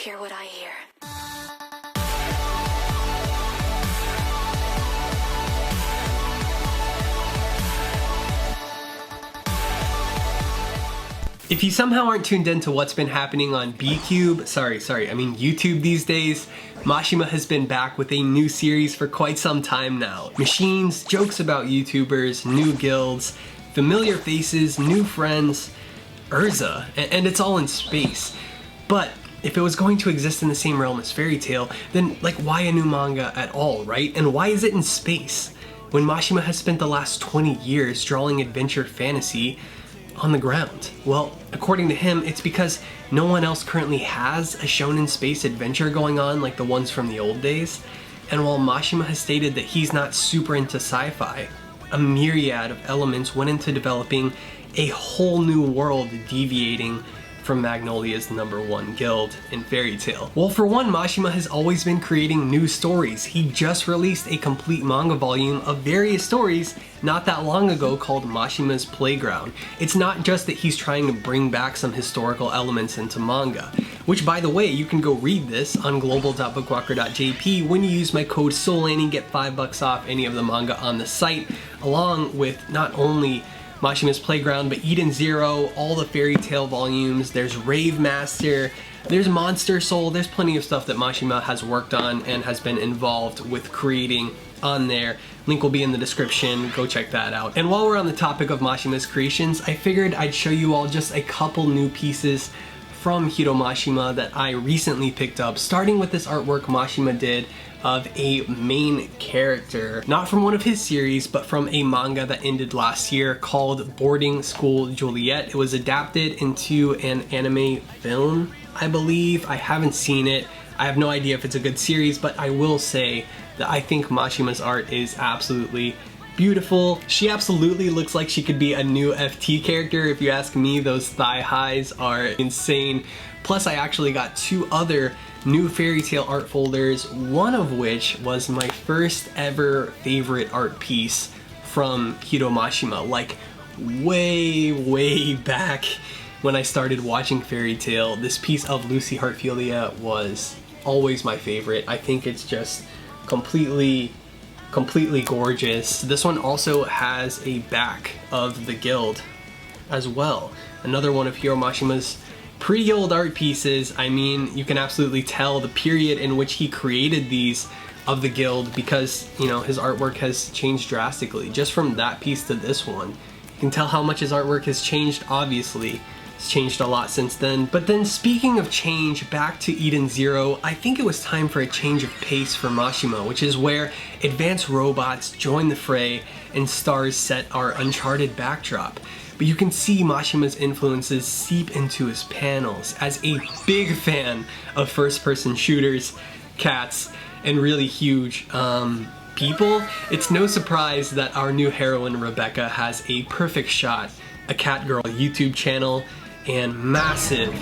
hear what I hear. If you somehow aren't tuned into what's been happening on YouTube these days, Mashima has been back with a new series for quite some time now. Machines, jokes about YouTubers, new guilds, familiar faces, new friends, Erza, and it's all in space. But if it was going to exist in the same realm as Fairy Tail, then like why a new manga at all, right? And why is it in space? When Mashima has spent the last 20 years drawing adventure fantasy on the ground. Well, according to him, it's because no one else currently has a shonen space adventure going on like the ones from the old days. And while Mashima has stated that he's not super into sci-fi, a myriad of elements went into developing a whole new world deviating from Magnolia's #1 guild in Fairy Tail. Well, for one, Mashima has always been creating new stories. He just released a complete manga volume of various stories not that long ago called Mashima's Playground. It's not just that he's trying to bring back some historical elements into manga, which by the way, you can go read this on global.bookwalker.jp when you use my code SOLANI and get $5 off any of the manga on the site, along with not only Mashima's Playground, but Eden Zero, all the Fairy Tail volumes, there's Rave Master, there's Monster Soul, there's plenty of stuff that Mashima has worked on and has been involved with creating on there. Link will be in the description, go check that out. And while we're on the topic of Mashima's creations, I figured I'd show you all just a couple new pieces from Hiro Mashima that I recently picked up, starting with this artwork Mashima did of a main character, not from one of his series, but from a manga that ended last year called Boarding School Juliet. It was adapted into an anime film, I believe. I haven't seen it. I have no idea if it's a good series, but I will say that I think Mashima's art is absolutely beautiful. She absolutely looks like she could be a new FT character if you ask me. Those thigh highs are insane. Plus I actually got 2 other new Fairy Tail art folders, one of which was my first ever favorite art piece from Hiro Mashima, like way back when I started watching Fairy Tail. This piece of Lucy Heartfilia was always my favorite. I think it's just completely gorgeous. This one also has a back of the guild as well. Another one of Hiro Mashima's pretty old art pieces. I mean, you can absolutely tell the period in which he created these of the guild because, you know, his artwork has changed drastically. Just from that piece to this one, you can tell how much his artwork has changed, obviously. It's changed a lot since then. But then speaking of change, back to Eden Zero, I think it was time for a change of pace for Mashima, which is where advanced robots join the fray and stars set our Uncharted backdrop. But you can see Mashima's influences seep into his panels. As a big fan of first-person shooters, cats, and really huge people, it's no surprise that our new heroine Rebecca has a perfect shot, a cat girl YouTube channel, and massive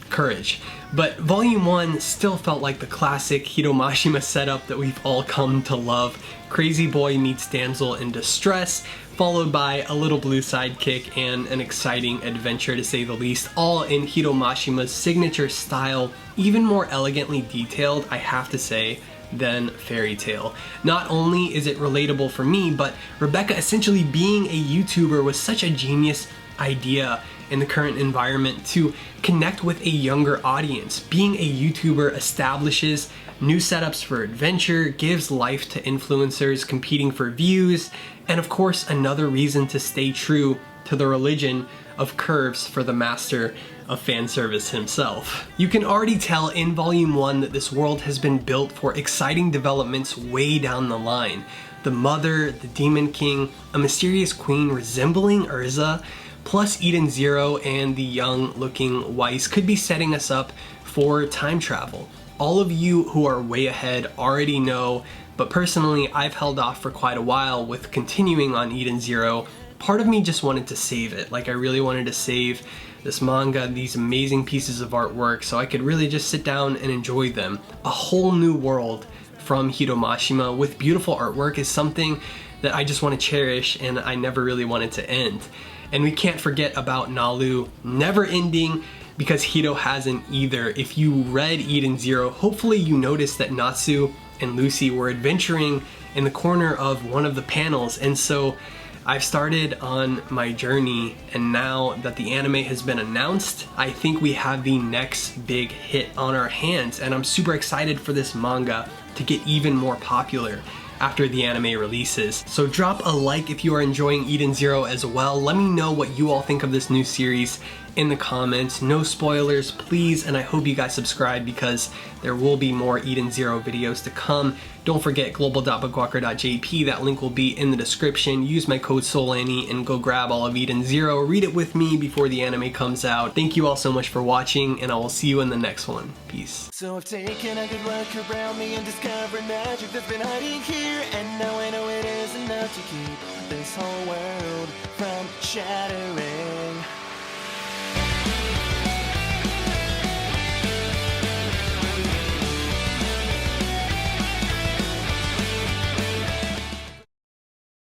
courage. But Volume 1 still felt like the classic Hiro Mashima setup that we've all come to love. Crazy boy meets damsel in distress, followed by a little blue sidekick and an exciting adventure, to say the least, all in Hiro Mashima's signature style, even more elegantly detailed, I have to say, than Fairy Tail. Not only is it relatable for me, but Rebecca essentially being a YouTuber was such a genius idea in the current environment to connect with a younger audience. Being a YouTuber establishes new setups for adventure, gives life to influencers competing for views, and of course another reason to stay true to the religion of curves for the master of fan service himself. You can already tell in Volume 1 that this world has been built for exciting developments way down the line. The Mother, the Demon King, a mysterious queen resembling Erza, plus Eden Zero and the young-looking Weiss could be setting us up for time travel. All of you who are way ahead already know, but personally I've held off for quite a while with continuing on Eden Zero. Part of me just wanted to save it, like I really wanted to save this manga, these amazing pieces of artwork, so I could really just sit down and enjoy them. A whole new world from Hiro Mashima with beautiful artwork is something that I just want to cherish and I never really wanted to end. And we can't forget about NaLu, never ending, because Hiro hasn't either. If you read Eden Zero, hopefully you noticed that Natsu and Lucy were adventuring in the corner of one of the panels, and so I've started on my journey, and now that the anime has been announced, I think we have the next big hit on our hands, and I'm super excited for this manga to get even more popular after the anime releases. So drop a like if you are enjoying Eden Zero as well. Let me know what you all think of this new series in the comments. No spoilers, please, and I hope you guys subscribe because there will be more Eden Zero videos to come. Don't forget global.bookwalker.jp, that link will be in the description. Use my code SOLANI and go grab all of Eden Zero. Read it with me before the anime comes out. Thank you all so much for watching, and I will see you in the next one. Peace. So I've taken a good look around me and discovered magic that's been hiding here, and now I know it is enough to keep this whole world from shattering.